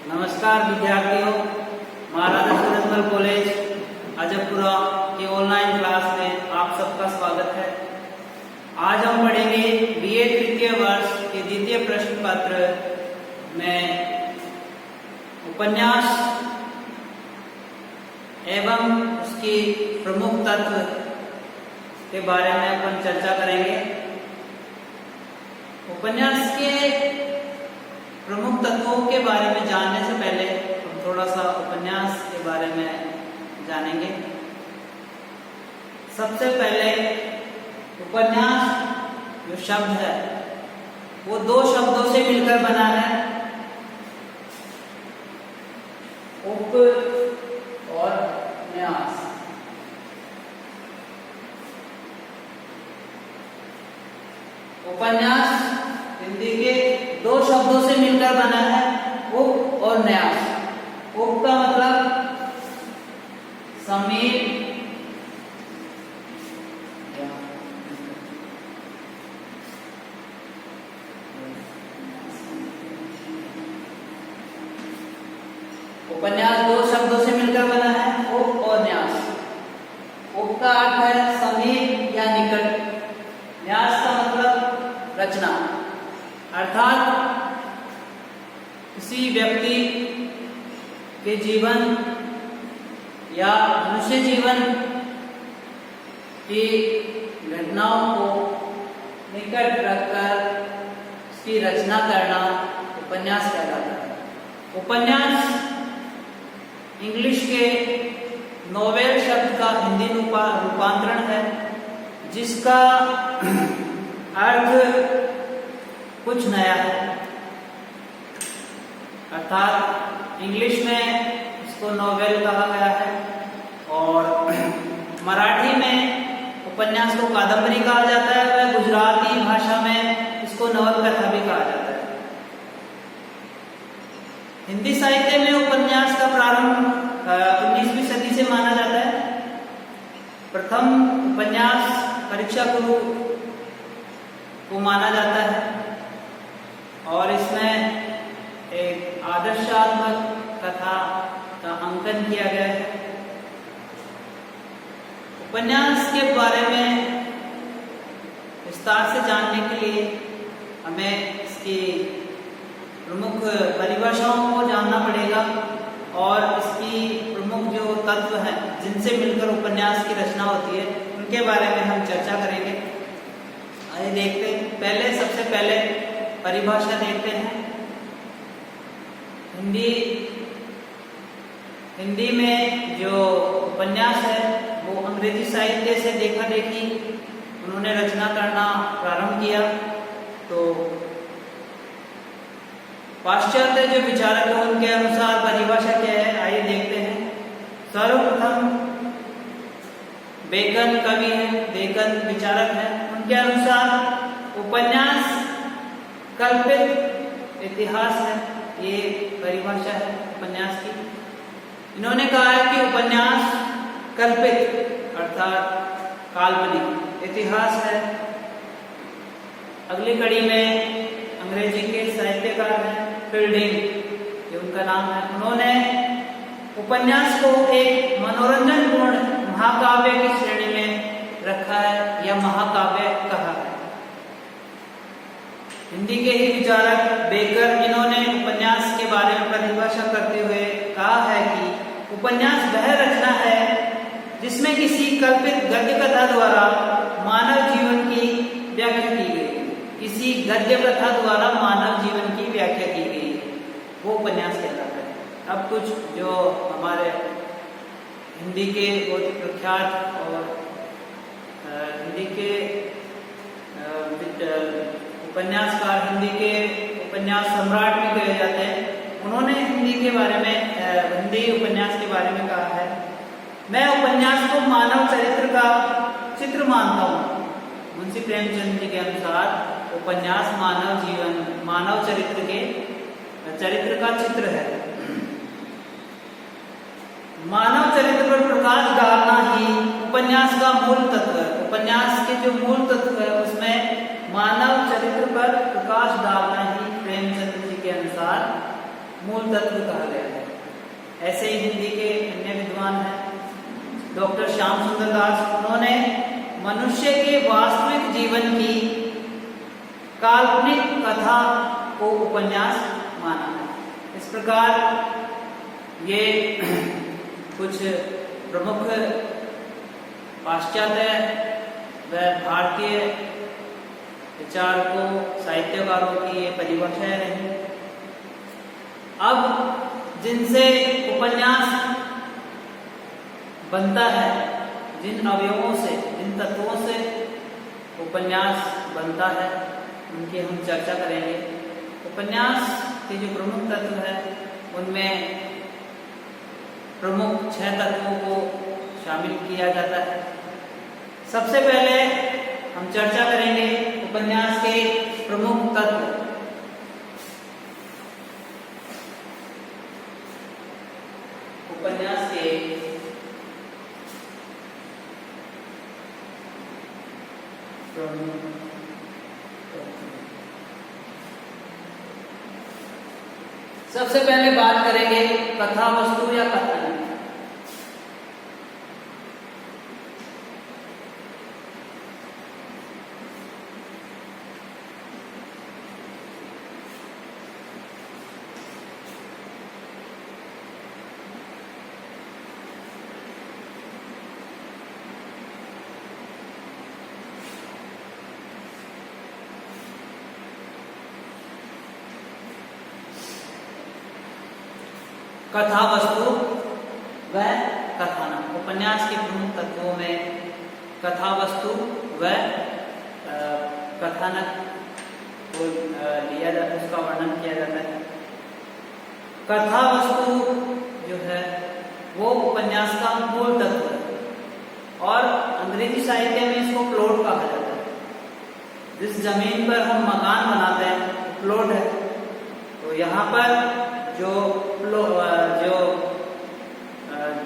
नमस्कार विद्यार्थियों, महाराजा सूरजमल कॉलेज अजबपुरा की ऑनलाइन क्लास में आप सबका स्वागत है। आज हम पढ़ेंगे बीए तृतीय वर्ष के द्वितीय प्रश्न पत्र में उपन्यास एवं उसकी प्रमुख तत्व के बारे में अपन चर्चा करेंगे। उपन्यास के प्रमुख तत्वों के बारे में जानने से पहले हम थोड़ा सा उपन्यास के बारे में जानेंगे। सबसे पहले उपन्यास जो शब्द है वो दो शब्दों से मिलकर बना है, उप और न्यास। उपन्यास हिंदी के दो शब्दों से मिलकर बना है, उप और न्यास। उप का मतलब समीप, उपन्यास दो शब्दों से मिलकर बना है, उप और न्यास। उप का अर्थ है समीप या निकट, न्यास का मतलब रचना, अर्थात किसी व्यक्ति के जीवन या मनुष्य जीवन की घटनाओं को निकट रखकर उसकी रचना करना उपन्यास कहलाता है। उपन्यास इंग्लिश के नोवेल शब्द का हिंदी रूपांतरण है, जिसका अर्थ कुछ नया है। अर्थात इंग्लिश में इसको नोवेल कहा गया है और मराठी में उपन्यास को कादम्बरी कहा जाता है, वह गुजराती भाषा में इसको नवलकथा भी कहा जाता है। हिंदी साहित्य में उपन्यास का प्रारंभ 19वीं सदी से माना जाता है। प्रथम उपन्यास परीक्षा गुरु को माना जाता है और इसमें एक आदर्शात्मक कथा का अंकन किया गया है। उपन्यास के बारे में विस्तार से जानने के लिए हमें इसकी प्रमुख परिभाषाओं को जानना पड़ेगा और इसकी प्रमुख जो तत्व हैं जिनसे मिलकर उपन्यास की रचना होती है उनके बारे में हम चर्चा करेंगे। आइए देखते हैं। सबसे पहले परिभाषा देखते हैं। हिंदी में जो उपन्यास है वो अंग्रेजी साहित्य से देखा देखी उन्होंने रचना करना प्रारंभ किया। तो पाश्चात्य जो विचारक हैं उनके अनुसार परिभाषा क्या है, आइए देखते हैं। सर्वप्रथम बेकन कवि हैं, बेकन विचारक हैं, उनके अनुसार उपन्यास कल्पित इतिहास है। ये परिभाषा है उपन्यास की। इन्होंने कहा है कि उपन्यास कल्पित अर्थात काल्पनिक इतिहास है। अगली कड़ी में अंग्रेजी के साहित्यकार हैं फील्डिंग, ये उनका नाम है। उन्होंने उपन्यास को एक मनोरंजनपूर्ण महाकाव्य की श्रेणी में रखा है या महाकाव्य कहा है। हिंदी के ही विचारक बेकर, इन्होंने उपन्यास के बारे में परिभाषा करते हुए कहा है कि उपन्यास वह रचना है जिसमें किसी कल्पित गद्य कथा द्वारा मानव जीवन की व्याख्या की गई है। किसी गद्य कथा द्वारा मानव जीवन की व्याख्या की गई है, वो उपन्यास कहलाता है। अब कुछ जो हमारे हिंदी के बहुत प्रख्यात और हिंदी के उपन्यासकार, हिंदी के उपन्यास सम्राट भी कहे जाते हैं, उन्होंने हिंदी उपन्यास के बारे में कहा है, मैं उपन्यास को मानव चरित्र का चित्र मानता हूँ। मुंशी प्रेमचंद जी के अनुसार उपन्यास मानव चरित्र का चित्र है। मानव चरित्र पर प्रकाश डालना ही उपन्यास का मूल तत्व है। उपन्यास के जो मूल तत्व है उसमें मानव चरित्र पर प्रकाश डालना ही प्रेमचंद जी के अनुसार मूल तत्व कहा गया है। ऐसे ही हिंदी के अन्य विद्वान हैं डॉक्टर श्याम सुंदर दास, उन्होंने मनुष्य के वास्तविक जीवन की काल्पनिक कथा को उपन्यास माना है। इस प्रकार ये कुछ प्रमुख पाश्चात्य व भारतीय विचारकों, साहित्यकारों की ये परिभाषाएं रही। अब जिनसे उपन्यास बनता है, जिन अवयवों से, जिन तत्वों से उपन्यास बनता है, उनकी हम चर्चा करेंगे। उपन्यास के जो प्रमुख तत्व है उनमें प्रमुख 6 तत्वों को शामिल किया जाता है। सबसे पहले हम चर्चा करेंगे उपन्यास के प्रमुख तत्व। उपन्यास के प्रमुख सबसे पहले बात करेंगे कथा वस्तु या कथन। कथा वस्तु व कथानक। उपन्यास के प्रमुख तत्वों में कथा वस्तु व कथानक को लिया जाता है, उसका वर्णन किया जाता है। कथा वस्तु जो है वो उपन्यास का मूल तत्व है और अंग्रेजी साहित्य में इसको प्लॉट कहा जाता है। जिस जमीन पर हम मकान बनाते हैं प्लॉट है, तो यहाँ पर जो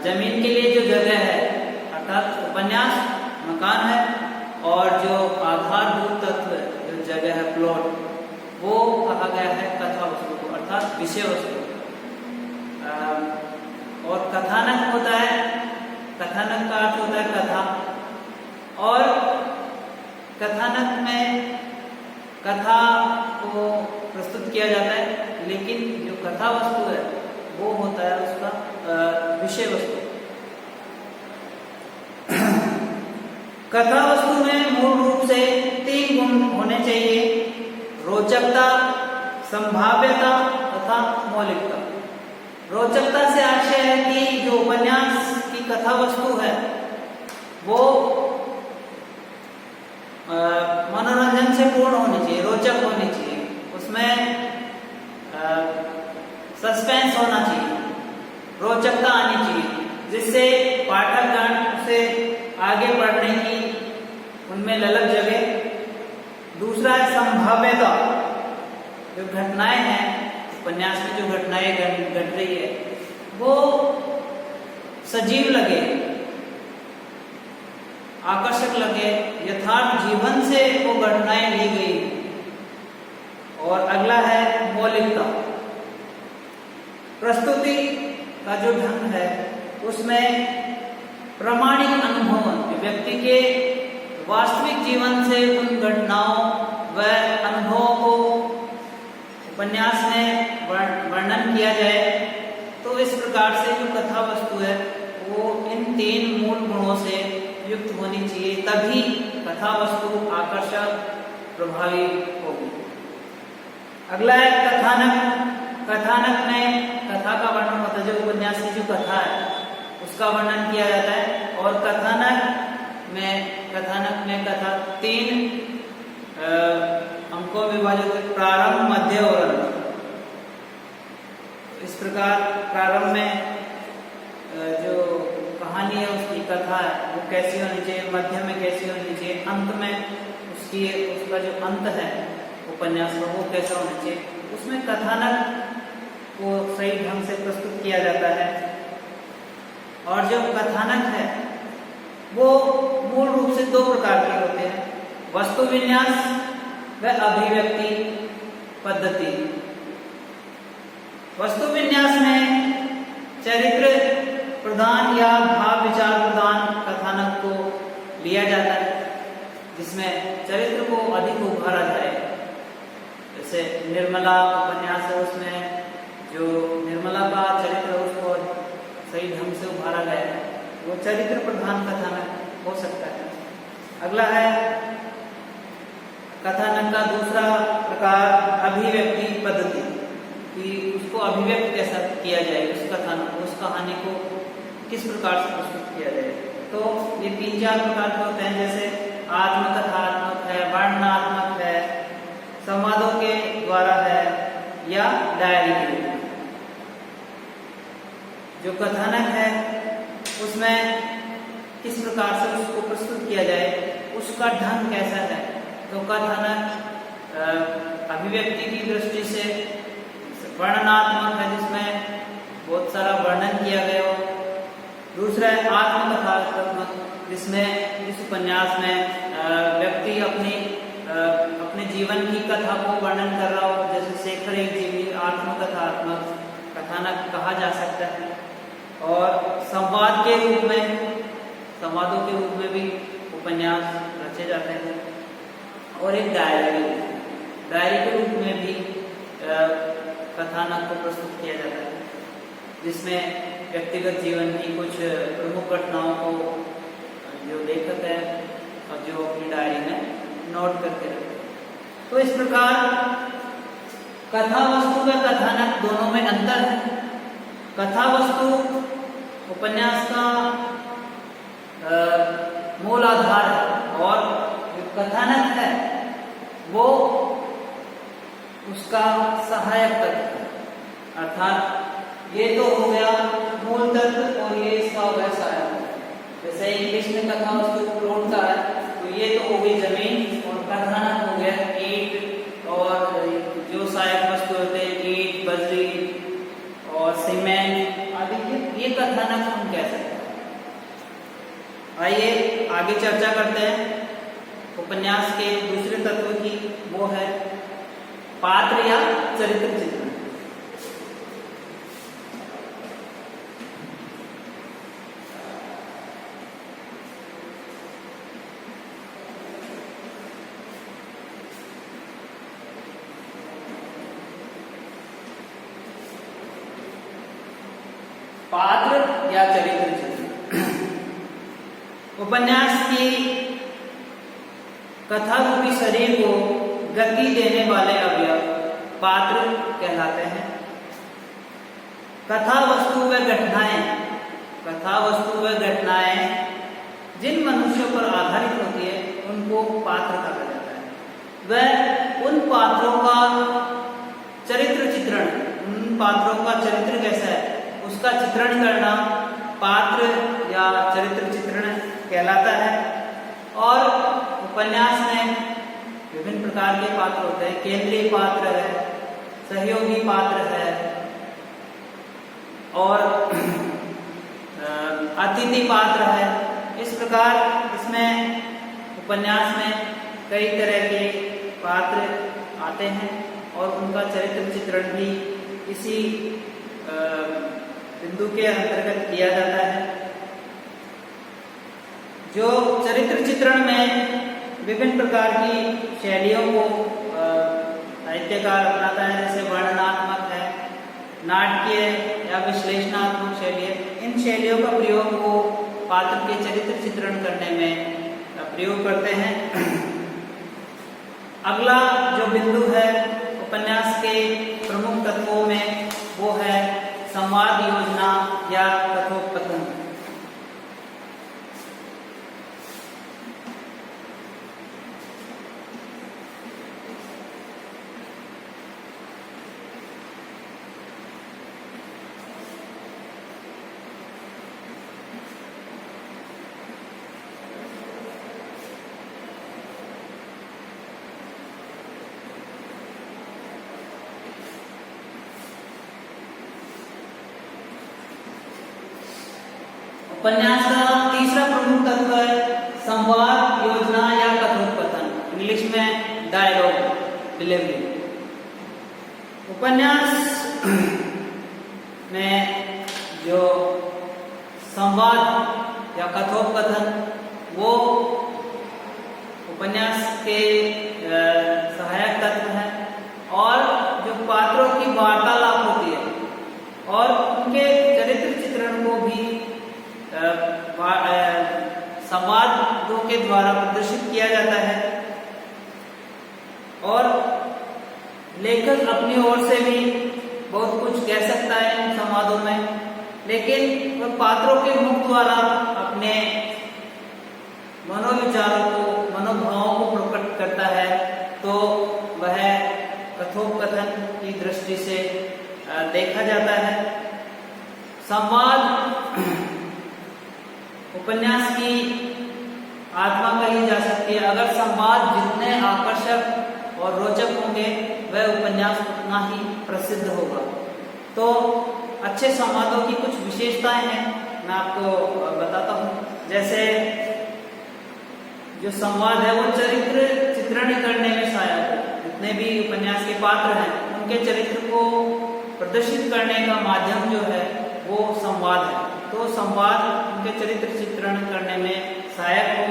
जमीन के लिए जो जगह है अर्थात उपन्यास मकान है, और जो आधारभूत तत्व जो जगह है प्लॉट, वो कहा गया है कथा वस्तु को अर्थात विषय वस्तु। और कथानक होता है, कथानक का अर्थ होता है कथा, और कथानक में कथा को प्रस्तुत किया जाता है, लेकिन जो कथा वस्तु है वो होता है उसका विषय वस्तु। कथा वस्तु में मूल रूप से 3 गुण होने चाहिए: रोचकता, संभाव्यता तथा मौलिकता। रोचकता से आशय है कि जो उपन्यास की कथा वस्तु है वो मनोरंजन से पूर्ण होनी चाहिए, रोचक होनी चाहिए, उसमें सस्पेंस होना चाहिए, रोचकता आनी चाहिए, जिससे पाठकगण उसे आगे बढ़ने की उनमें ललक जगे। दूसरा है संभाव्यता। जो घटनाएं हैं उपन्यास में, जो घटनाएं घट रही है वो सजीव लगे, आकर्षक लगे, यथार्थ जीवन से वो घटनाएं ली गई। और अगला है मौलिकता। प्रस्तुति का जो ढंग है उसमें प्रामाणिक अनुभव, व्यक्ति के वास्तविक जीवन से उन घटनाओं व अनुभवों को उपन्यास में वर्णन किया जाए। तो इस प्रकार से जो कथा वस्तु है वो इन 3 मूल गुणों से युक्त होनी चाहिए, तभी कथा वस्तु आकर्षक प्रभावी होगी। अगला है कथानक। कथानक में कथा का वर्णन होता है, जो उपन्यास की जो कथा है उसका वर्णन किया जाता है। और कथानक में कथा 3 अंकों में विभाजित है: प्रारंभ, मध्य और अंत। इस प्रकार प्रारंभ में जो कहानी है उसकी कथा है वो कैसी होनी चाहिए, मध्य में कैसी होनी चाहिए, अंत में उसका जो अंत है उपन्यास का वो कैसा होना चाहिए, उसमें कथानक को सही ढंग से प्रस्तुत किया जाता है। और जो कथानक है वो मूल रूप से 2 प्रकार के होते हैं: वस्तु विन्यास व अभिव्यक्ति पद्धति। वस्तु विन्यास में चरित्र प्रधान या भाव विचार प्रधान कथानक को लिया जाता है, जिसमें चरित्र को अधिक उभारा जाए। जैसे निर्मला उपन्यास है, उसमें जो निर्मला का चरित्र है उसको सही ढंग से उभारा गया है, वो चरित्र प्रधान कथानक हो सकता है। अगला है कथानक का दूसरा प्रकार अभिव्यक्ति पद्धति, कि उसको अभिव्यक्त कैसा किया जाए, उस कथानक उस कहानी को किस प्रकार से प्रस्तुत किया जाए। तो ये 3-4 प्रकार के होते हैं, जैसे आत्मकथात्मक है, वर्णनात्मक है, संवादों के द्वारा है, या डायरी के रूप में। जो कथानक है उसमें किस प्रकार से उसको प्रस्तुत किया जाए, उसका ढंग कैसा है। तो कथानक अभिव्यक्ति की दृष्टि से वर्णनात्मक है, जिसमें बहुत सारा वर्णन किया गया हो। दूसरा है आत्मकथात्मक, जिसमें इस उपन्यास में व्यक्ति अपने जीवन की कथा को वर्णन कर रहा हो, जैसे शेखर एक जीवी आत्मकथात्मक कथानक कहा जा सकता है। और संवाद के रूप में, संवादों के रूप में भी उपन्यास रचे जाते हैं। और एक डायरी के रूप में भी कथानक को प्रस्तुत किया जाता है, जिसमें व्यक्तिगत जीवन की कुछ प्रमुख घटनाओं को जो लेखक है और जो अपनी डायरी में नोट करके रखते हैं। तो इस प्रकार कथा वस्तु व कथानक दोनों में अंतर है। कथा वस्तु उपन्यास का मूल आधार है, और जो कथानक है वो उसका सहायक तत्व है। अर्थात ये तो हो गया मूल तत्व और ये इसका हो गया सहायक। जैसे इंग्लिश में कथा वस्तु प्लॉट का है, तो ये तो हो गई जमीन, और कथानक हो गया ईंट, और जो सहायक वस्तु होते हैं ईंट, बजरी और सीमेंट आदि, ये कथानक हम कह सकते हैं। आइए आगे चर्चा करते हैं उपन्यास के दूसरे तत्व की, वो है पात्र या चरित्र चित्रण। पात्र या चरित्र चित्रण उपन्यास की कथा रूपी शरीर को गति देने वाले अवयव पात्र कहलाते हैं। कथा वस्तु व घटनाएं जिन मनुष्यों पर आधारित होती है उनको पात्र कहा जाता है। वह उन पात्रों का चरित्र चित्रण, उन पात्रों का चरित्र कैसा है उसका चित्रण करना पात्र या चरित्र चित्रण कहलाता है। और उपन्यास में विभिन्न प्रकार के पात्र होते हैं। केंद्रीय पात्र है, सहयोगी पात्र है, और अतिथि पात्र है। इस प्रकार इसमें उपन्यास में कई तरह के पात्र आते हैं, और उनका चरित्र चित्रण भी इसी बिंदु के अंतर्गत किया जाता है। जो चरित्र चित्रण में विभिन्न प्रकार की शैलियों को साहित्यकार अपनाता है, जैसे वर्णनात्मक है, नाटकीय या विश्लेषणात्मक शैली है। इन शैलियों का प्रयोग वो पात्र के चरित्र चित्रण करने में प्रयोग करते हैं। अगला जो बिंदु है उपन्यास के प्रमुख तत्वों में, वो है संवाद योजना या कथोपकथन। उपन्यास का तीसरा प्रमुख तत्व है संवाद योजना या कथोपकथन, इंग्लिश में डायलॉग डिलीवरी। उपन्यास में जो संवाद या कथोपकथन वो उपन्यास के सहायक तत्व हैं, और जो पात्रों की वार्तालाप होती है और उनके चरित्र चित्रण को भी संवादों के द्वारा प्रदर्शित किया जाता है। और लेखक अपनी ओर से भी बहुत कुछ कह सकता है इन संवादों में, लेकिन वह पात्रों के मुख द्वारा अपने मनोविचारों को, मनोभावों को प्रकट करता है, तो वह कथोपकथन की दृष्टि से देखा जाता है। संवाद उपन्यास की आत्मा कही जा सकती है। अगर संवाद जितने आकर्षक और रोचक होंगे वह उपन्यास उतना ही प्रसिद्ध होगा। तो अच्छे संवादों की कुछ विशेषताएं हैं, मैं आपको बताता हूँ। जैसे जो संवाद है वो चरित्र चित्रण करने में सहायक है। जितने भी उपन्यास के पात्र हैं उनके चरित्र को प्रदर्शित करने का माध्यम जो है वो संवाद है। तो संवाद उनके चरित्र चित्रण करने में सहायक हो।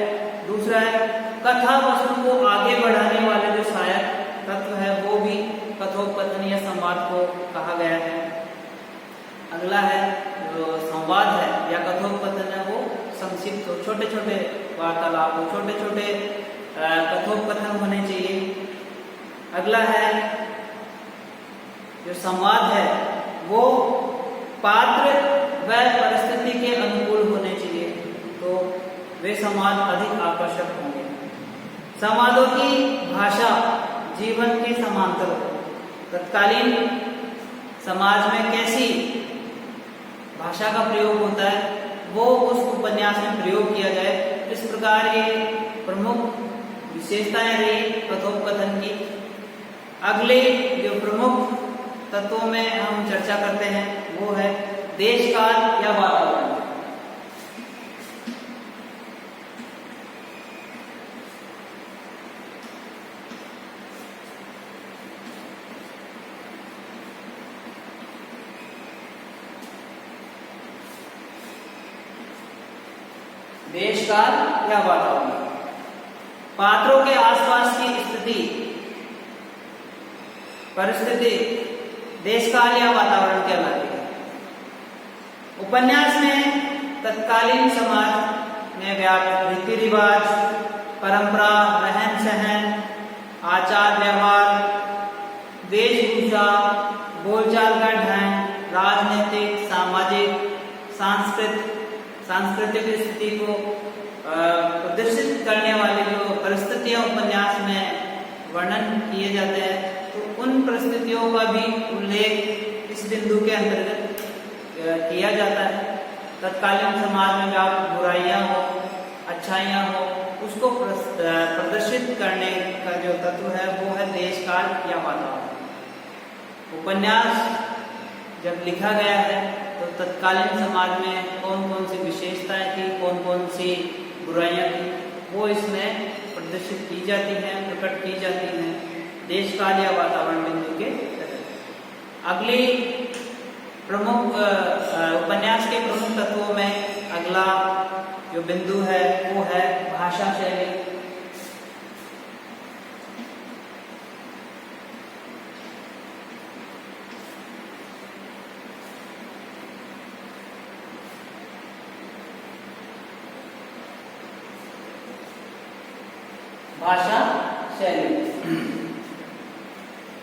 दूसरा है कथा वस्तु को आगे बढ़ाने वाले जो सहायक तत्व है वो भी कथोपकथन या संवाद को कहा गया है। अगला है जो संवाद है या कथोपकथन है वो संक्षिप्त हो, छोटे छोटे वार्तालाप हो, छोटे छोटे कथोपकथन होने चाहिए। अगला है जो संवाद है वो पात्र व परिस्थिति के अनुकूल होने चाहिए, तो वे संवाद अधिक आकर्षक होंगे। संवादों की भाषा जीवन के समांतर हो। तत्कालीन समाज में कैसी भाषा का प्रयोग होता है वो उस उपन्यास में प्रयोग किया जाए, इस प्रकार ये प्रमुख विशेषताएं रही कथोपकथन की। अगले जो प्रमुख तत्वों में हम चर्चा करते हैं वो है देश काल या वातावरण। देश काल या वातावरण पात्रों के आसपास की स्थिति, परिस्थिति देश काल या वातावरण कहलाती है। उपन्यास में तत्कालीन समाज में व्याप्त रीति रिवाज, परंपरा, रहन सहन, आचार व्यवहार, वेशभूषा, बोलचाल का ढंग, राजनीतिक, सामाजिक, सांस्कृतिक स्थिति को प्रदर्शित करने वाली जो परिस्थितियां उपन्यास में वर्णन किए जाते हैं, तो उन परिस्थितियों का भी उल्लेख इस बिंदु के अंतर्गत किया जाता है। तत्कालीन समाज में व्याप्त बुराइयां हो, अच्छाइयां हो, उसको प्रदर्शित करने का जो तत्व है वो है देश काल या वातावरण। उपन्यास जब लिखा गया है तो तत्कालीन समाज में कौन कौन सी विशेषताएं थी, कौन कौन सी बुराइयां थी, वो इसमें प्रदर्शित की जाती हैं, प्रकट की जाती हैं देश काल या वातावरण बिंदु के तहत। अगली प्रमुख उपन्यास के प्रमुख तत्वों में अगला जो बिंदु है वो है भाषा शैली। भाषा शैली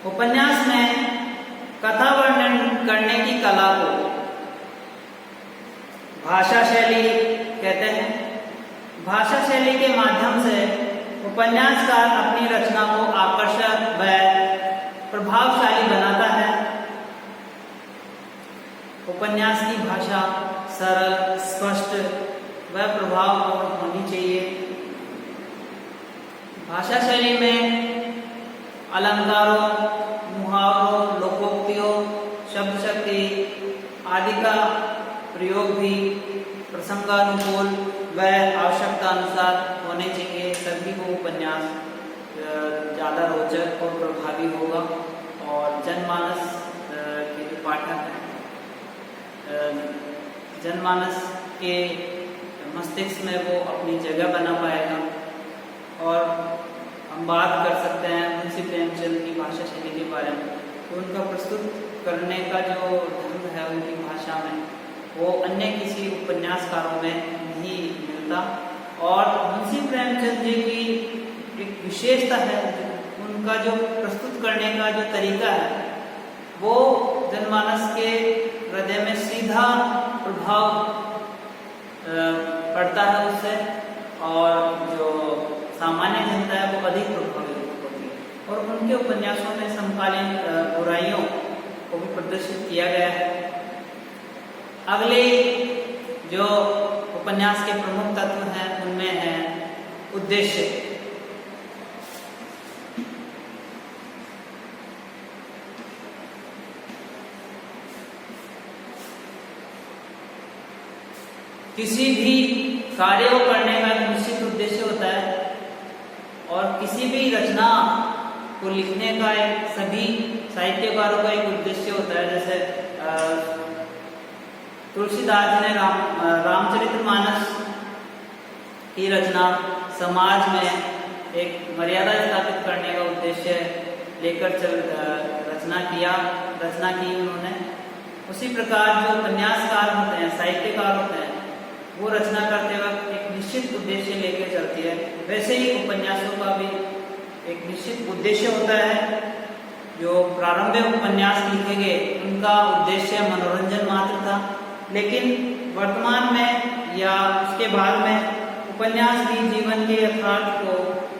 उपन्यास में कथा वर्णन करने की कला को भाषा शैली कहते हैं। भाषा शैली के माध्यम से उपन्यासकार अपनी रचना को आकर्षक व प्रभावशाली बनाता है। उपन्यास की भाषा सरल, स्पष्ट व प्रभावपूर्ण होनी चाहिए। भाषा शैली में अलंकारों, मुहावरों, लोकोक्तियों, शब्द शक्ति आदि का प्रयोग भी प्रसंगानुकूल व आवश्यकता अनुसार होने चाहिए, तभी वो उपन्यास ज़्यादा रोचक और प्रभावी होगा और जनमानस के जो पाठक हैं जनमानस के मस्तिष्क में वो अपनी जगह बना पाएगा। और हम बात कर सकते हैं मुंशी प्रेमचंद की भाषा शैली के बारे में, तो उनका प्रस्तुत करने का जो ढंग है उनकी भाषा में, वो अन्य किसी उपन्यासकारों में नहीं मिलता। और मुंशी प्रेमचंद जी की एक विशेषता है, उनका जो प्रस्तुत करने का जो तरीका है वो जनमानस के हृदय में सीधा प्रभाव पड़ता है उससे, और जो सामान्य जनता है वो अधिक प्रभावित होती है। और उनके उपन्यासों में समकालीन बुराइयों को भी प्रदर्शित किया गया है। अगले जो उपन्यास के प्रमुख तत्व हैं उनमें है उद्देश्य। किसी भी कार्य को करने का एक निश्चित उद्देश्य होता है, और किसी भी रचना को लिखने का एक सभी साहित्यकारों का एक उद्देश्य होता है। जैसे तुलसीदास जी ने रामचरितमानस की रचना समाज में एक मर्यादा स्थापित करने का उद्देश्य लेकर रचना की उन्होंने। उसी प्रकार जो उपन्यासकार होते हैं, साहित्यकार होते हैं, वो रचना करते वक्त एक निश्चित उद्देश्य लेकर चलती है। वैसे ही उपन्यासों का भी एक निश्चित उद्देश्य होता है। जो प्रारंभिक उपन्यास लिखे गए उनका उद्देश्य मनोरंजन मात्र था, लेकिन वर्तमान में या उसके बाद में उपन्यास भी जीवन के यथार्थ को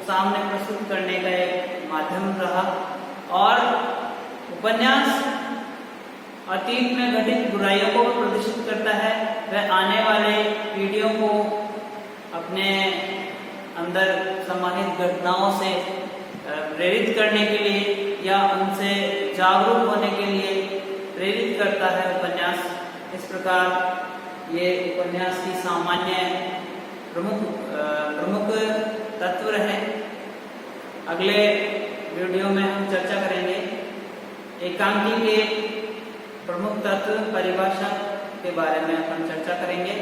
सामने प्रस्तुत करने का एक माध्यम रहा। और उपन्यास अतीत में घटित बुराइयों को प्रदर्शित करता है, वह आने वाले पीढ़ियों को अपने अंदर समाहित घटनाओं से प्रेरित करने के लिए या उनसे जागरूक होने के लिए प्रेरित करता है उपन्यास। इस प्रकार ये उपन्यास की सामान्य प्रमुख तत्व रहे। अगले वीडियो में हम चर्चा करेंगे एकांकी के प्रमुख तत्व परिभाषा के बारे में अपन चर्चा करेंगे।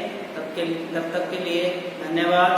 तब तक के लिए धन्यवाद।